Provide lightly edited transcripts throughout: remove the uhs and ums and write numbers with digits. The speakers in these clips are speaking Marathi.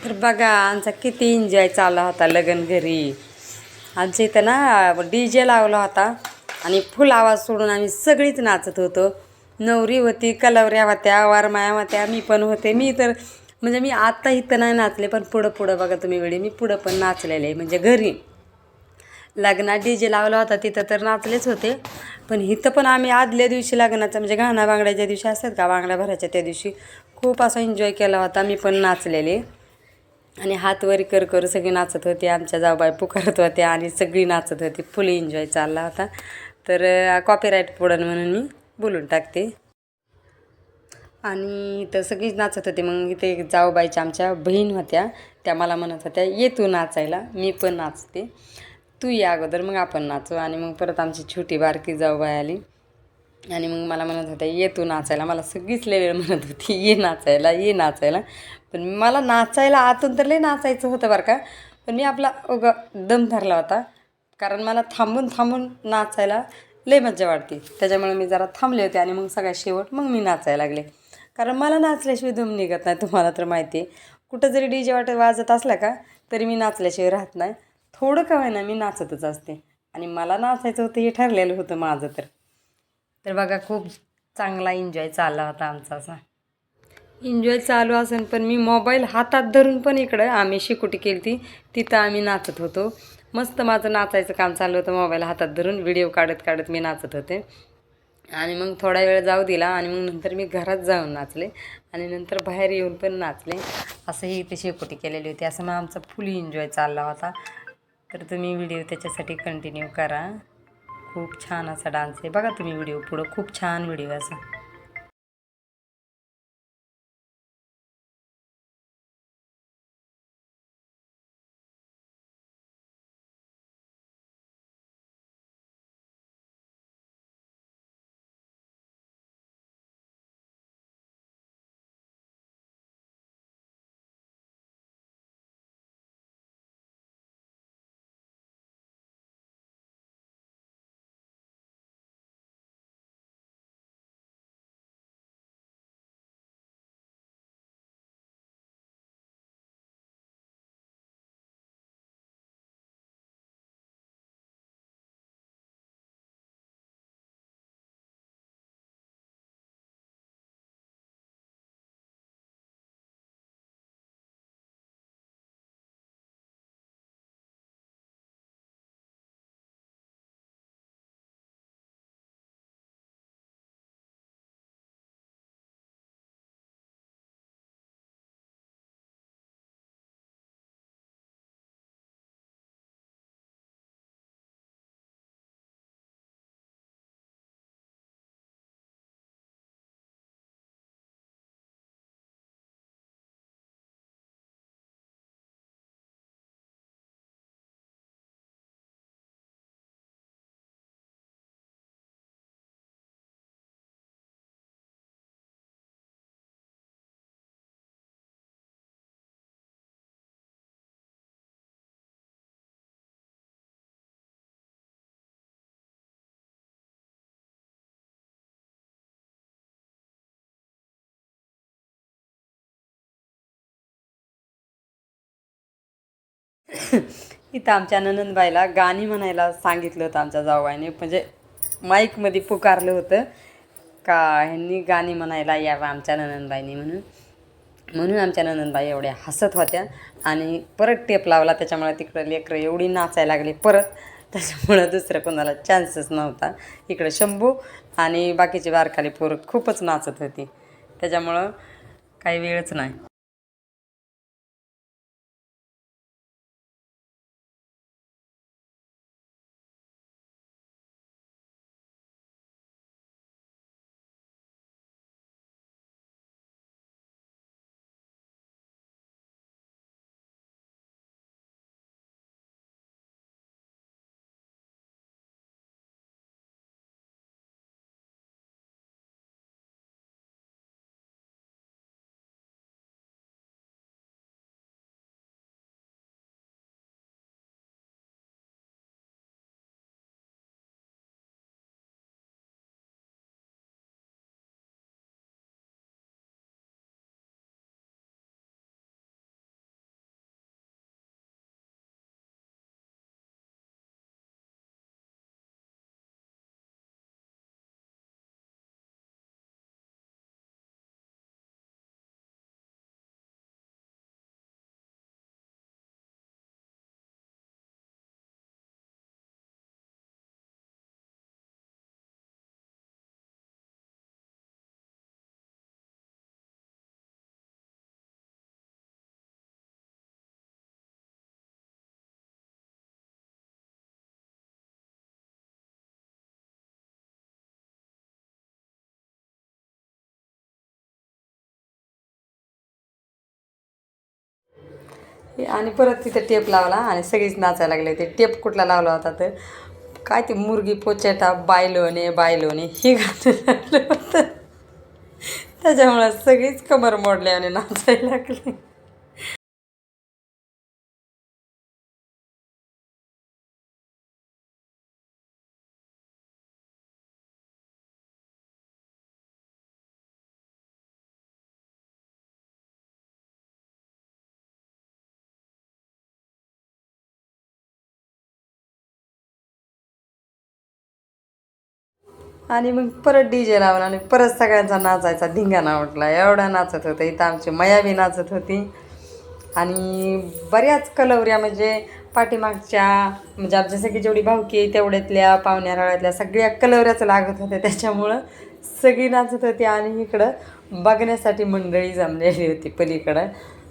तर बघा आमचा किती एन्जॉय चालला होता लग्न घरी. आमच्या इथं ना DJ लावला होता आणि फुल आवाज सोडून आम्ही सगळीच नाचत होतो. नवरी होती, कलवऱ्या होत्या, वारमाया होत्या, मी पण होते. मी तर म्हणजे मी आत्ता इथं नाही नाचले, पण पुढं पुढं बघा तुम्ही वेळी मी पुढं पण नाचलेले आहे. म्हणजे घरी लग्नात DJ लावला होता तिथं तर नाचलेच होते, पण इथं पण आम्ही आदल्या दिवशी लग्नाचं म्हणजे घाणा बांगड्याच्या दिवशी असतात का, बांगड्या भरायच्या त्या दिवशी खूप असा एन्जॉय केला होता. मी पण नाचलेले आणि हात वरी कर सगळी नाचत होती. आमच्या जाऊबाई पुकारत होत्या आणि सगळी नाचत होती. फुल एन्जॉय चालला होता. तर कॉपीराईट पडेल म्हणून मी बोलून टाकते. आणि इथं सगळीच नाचत होते. मग इथे जाऊबाईच्या आमच्या बहीण होत्या, त्या मला म्हणत होत्या ये तू नाचायला, मी पण नाचते, तू या अगोदर मग आपण नाचू. आणि मग परत आमची छोटी बारकी जाऊबाई आली आणि मग मला म्हणत होत्या ये तू नाचायला. मला सगळीच लय वेळ म्हणत होती ये नाचायला ये नाचायला, पण मला नाचायला आतून तर लय नाचायचं होतं बरं का, पण मी आपला दम धरला होता. कारण मला थांबून थांबून नाचायला लय मज्जा वाटते, त्याच्यामुळे मी जरा थांबले होते आणि मग सगळ्यात शेवट मग मी नाचायला लागले. कारण मला नाचल्याशिवाय दम निघत नाही, तुम्हाला तर माहिती आहे. कुठं जरी DJ वाजत असला का तरी मी नाचल्याशिवाय राहत नाही. थोडं का होईना मी नाचतच असते आणि मला नाचायचं होतं हे ठरलेलं होतं माझं. तर बघा खूप चांगला एन्जॉय चालला होता आमचा. असा एन्जॉय चालू असेल पण मी मोबाईल हातात धरून पण इकडं आम्ही शिकुटी केली ती तिथं आम्ही नाचत होतो. मस्त माझं नाचायचं काम चाललं होतं, मोबाईल हातात धरून व्हिडिओ काढत काढत मी नाचत होते. आणि मग थोडा वेळ जाऊ दिला आणि मग नंतर मी घरात जाऊन नाचले आणि नंतर बाहेर येऊन पण नाचले. असंही इथे शेकोटी केलेली होती. असं मग आमचा फुल एन्जॉय चालला होता. तर तुम्ही व्हिडिओ त्याच्यासाठी कंटिन्यू करा. खूप छान असा डान्स आहे बघा तुम्ही व्हिडिओ पुढं, खूप छान व्हिडिओ असा. इथं आमच्या ननंदबाईला गाणी म्हणायला सांगितलं होतं आमच्या जावबाईने, म्हणजे माईकमध्ये पुकारलं होतं का ह्यांनी गाणी म्हणायला यावं आमच्या ननंदबाईने म्हणून. म्हणून आमच्या ननंदबाई एवढ्या हसत होत्या आणि परत टेप लावला, त्याच्यामुळे तिकडं लेकरं एवढी नाचायला लागली परत, त्याच्यामुळं दुसरं कोणाला चान्सच नव्हता. इकडं शंभू आणि बाकीचे बारकाली पोरं खूपच नाचत होती, त्याच्यामुळं काही वेळच नाही. आणि परत तिथे टेप लावला आणि सगळीच नाचायला लागले. ते टेप कुठला लावला होता तर काय ते मुर्गी पोचेटा बायलोने बायलोने हे गाणं लागलं होतं. त्याच्यामुळं सगळीच कमर मोडली आणि नाचायला लागली. आणि मग परत DJ लावला आणि परत सगळ्यांचा नाचायचा धिंगाणा उठला. एवढा नाचत होतं. इथं आमची मया बी नाचत होती आणि बऱ्याच कलवऱ्या म्हणजे पाठीमागच्या म्हणजे आमच्या सगळी जेवढी भावकी आहे तेवढ्यातल्या पाहुण्याराळ्यातल्या सगळ्या कलवऱ्याच लागत होत्या. त्याच्यामुळं सगळी नाचत होती आणि इकडं बघण्यासाठी मंडळी जमलेली होती पलीकडं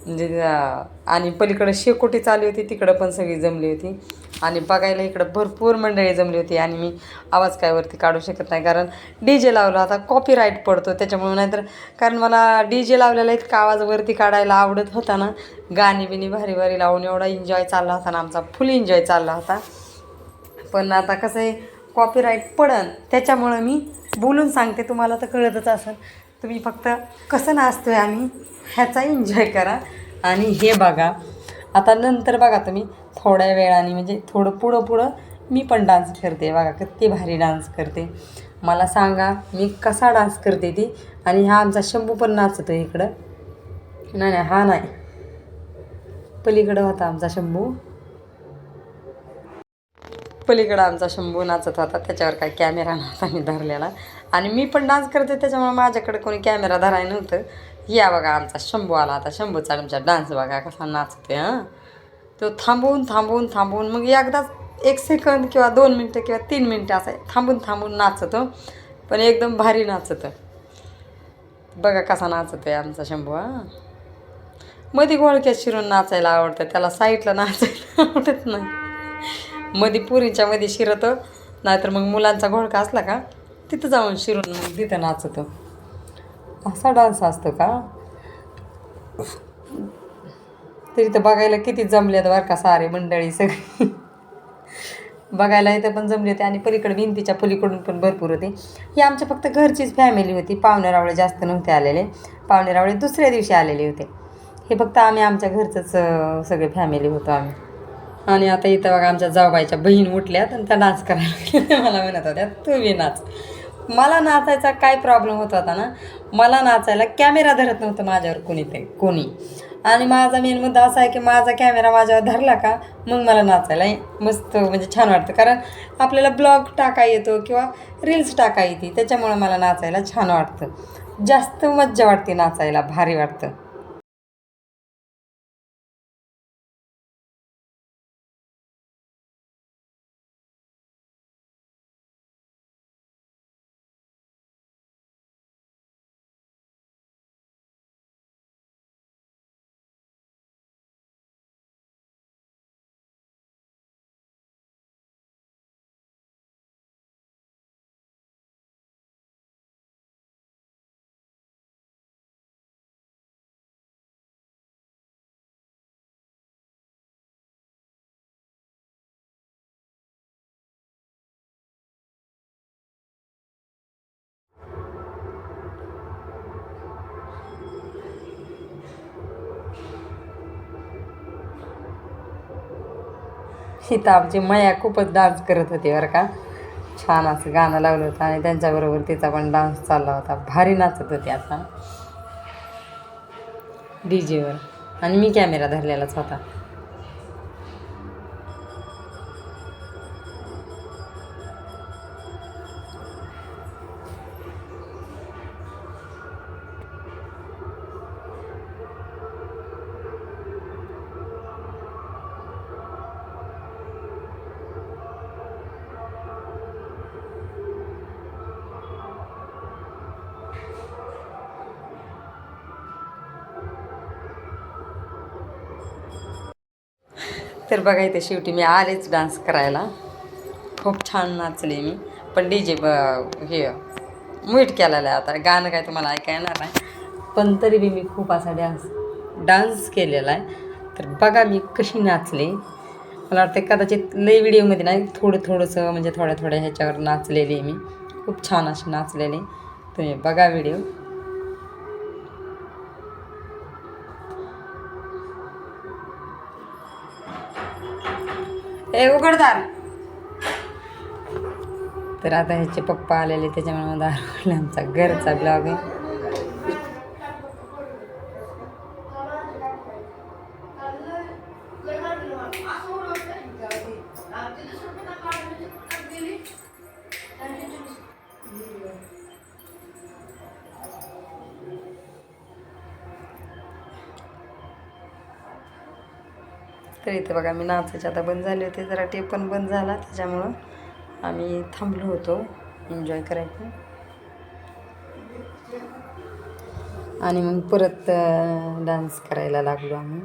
म्हणजे आणि पलीकडं शेकोटी चालू होती तिकडं पण सगळी जमली होती आणि बघायला इकडं भरपूर मंडळी जमली होती. आणि मी आवाज काय वरती काढू शकत नाही कारण DJ लावला होता, कॉपीराईट पडतो त्याच्यामुळे. नाहीतर कारण मला DJ लावलेला इतका आवाज वरती काढायला आवडत होता ना, गाणी बिनी भारी भारी लावून एवढा एन्जॉय चालला होता ना आमचा, फुल एन्जॉय चालला होता. पण आता कसं आहे कॉपीराईट पडन त्याच्यामुळं मी बोलून सांगते, तुम्हाला तर कळतच असेल. तुम्ही फक्त कसं नाचतोय आम्ही ह्याचा एन्जॉय करा. आणि हे बघा आता नंतर बघा तुम्ही थोड्या वेळाने म्हणजे थोडं पुढं मी पण डान्स करते. बघा किती भारी डान्स करते. मला सांगा मी कसा डान्स करते ती. आणि हा आमचा शंभू पण नाचतो इकडं. नाही नाही हा नाही, पलीकडं होता आमचा शंभू. पलीकडं आमचा शंभू नाचत होता. त्याच्यावर काय कॅमेरा नव्हता मी धरलेला आणि मी पण डान्स करते त्याच्यामुळे माझ्याकडे कोणी कॅमेरा धरायला नव्हतं. या बघा आमचा शंभू आला. आता शंभूचा आमचा डान्स बघा कसा नाचते. तो थांबवून मग एकदाच 1 सेकंद किंवा 2 मिनटं किंवा 3 मिनटं असं थांबून नाचतो. पण एकदम भारी नाचतं. बघा कसा नाचतो आहे आमचा शंभू. मध्ये घोळक्यात शिरून नाचायला आवडतं, त्याला साईडला नाचायला आवडत नाही. मध्ये पुरीच्या मध्ये शिरतं, नाहीतर मग मुलांचा घोळका असला का तिथं जाऊन शिरून मग तिथं नाचतो. असा डान्स असतो का. तरी तर बघायला किती जमल्यात बरं का सारे मंडळी सगळी. बघायला इथं पण जमले होते आणि पलीकडे भिंतीच्या पलीकडून पण भरपूर होते. ही आमच्या फक्त घरचीच फॅमिली होती. पाहुणेरावळे जास्त नव्हते आलेले. पाहुणेरावळे दुसऱ्या दिवशी आलेले होते. हे फक्त आम्ही आमच्या घरचंच सगळे फॅमिली होतो आम्ही. आणि आता इथं बघा आमच्या जाऊबाईच्या बहीण उठल्यात आणि त्या डान्स करायला मला म्हणत होत्या तू बी नाच. मला नाचायचा काय प्रॉब्लेम होत होता ना, मला नाचायला कॅमेरा धरत नव्हतं माझ्यावर कोणी. आणि माझा मेन मुद्दा असा आहे की माझा कॅमेरा माझ्यावर धरला का मग मला नाचायला मस्त म्हणजे छान वाटतं. कारण आपल्याला ब्लॉग टाका येतो किंवा रील्स टाका येते त्याच्यामुळं मला नाचायला छान वाटतं. जास्त मज्जा वाटते नाचायला, भारी वाटतं. इथं आमची मया खूपच डान्स करत होती बरं का. छान असं गाणं लावलं होतं आणि त्यांच्याबरोबर तिचा पण डान्स चालला होता. भारी नाचत होती आता DJवर आणि मी कॅमेरा धरलेलाच होता. तर बघा इथे शेवटी मी आलेच डान्स करायला. खूप छान नाचले मी. पण DJ हे म्यूट केलेलं आहे आता. गाणं काय तुम्हाला ऐकायला येणार नाही पण तरी बी मी खूप असा डान्स केलेला आहे. तर बघा मी कशी नाचले. मला वाटतं कदाचित लई व्हिडिओमध्ये नाही, थोडंसं म्हणजे थोड्या थोड्या ह्याच्यावर नाचलेली आहे मी. खूप छान अशी नाचलेली. तुम्ही बघा व्हिडिओ. ए उघडदार. तर आता ह्याचे पप्पा आलेले त्याच्यामुळे दार उघडला. आमचा घरचा ब्लॉग आहे. तर इथे बघा मी नाचायचे आता बंद झाले होते, जरा ते पण बंद झाला, त्याच्यामुळं आम्ही थांबलो होतो एन्जॉय करायचं. आणि मग परत डान्स करायला लागलो आम्ही.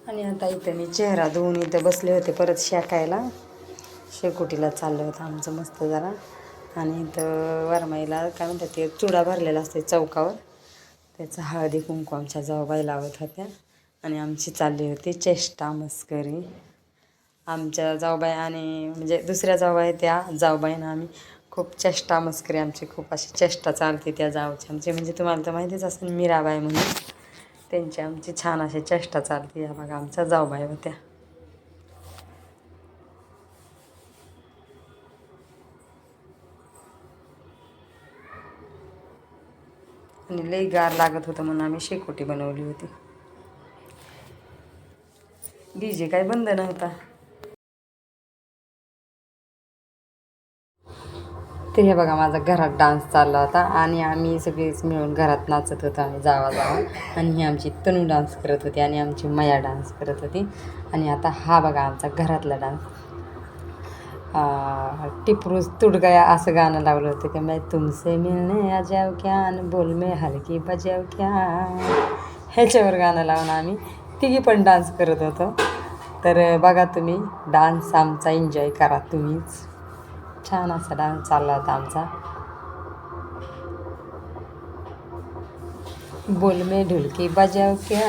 आणि आता इथं मी चेहरा धुवून इथं बसले होते परत शेकायला. शेकोटीला चाललं होतं आमचं मस्त जरा. आणि इथं वरमाईला काय म्हणतात ते चुडा भरलेला असते चौकावर, त्याचं हळदी कुंकू आमच्या जाऊबाई लावत होत्या. आणि आमची चालली होती चेष्टा मस्करी. आमच्या जाऊबाई आणि म्हणजे दुसऱ्या जाऊबाई त्या जाऊबाईंना आम्ही खूप चेष्टा मस्करी, आमची खूप अशी चेष्टा चालते त्या जाऊची आमची. म्हणजे तुम्हाला तर माहितीच असेल मीराबाई म्हणून, त्यांची आमची छान अशी चेष्टा चालते. या बघा आमच्या जाऊबाई होत्या. आणि लई गार लागत होतं म्हणून आम्ही शेकोटी बनवली होती. डीजे काय बंद नव्हता. ते हे बघा माझा घरात डान्स चालला होता आणि आम्ही सगळेच मिळून घरात नाचत होतो आम्ही जावा. आणि ही आमची तनू डान्स करत होती आणि आमची मया डान्स करत होती. आणि आता हा बघा आमचा घरातला डान्स. टिपरूज तुट गया असं गाणं लावलं होतं की मैं तुमसे मिळणे आ जाऊ क्या आणि बोल में हलकी बजाव क्या, ह्याच्यावर गाणं लावून आम्ही तिघी पण डान्स करत होतो. तर बघा तुम्ही डान्स आमचा एन्जॉय करा तुम्हीच. छान असा डान्स चालला होता आमचा. बोल में ढोलकी बजाव क्या.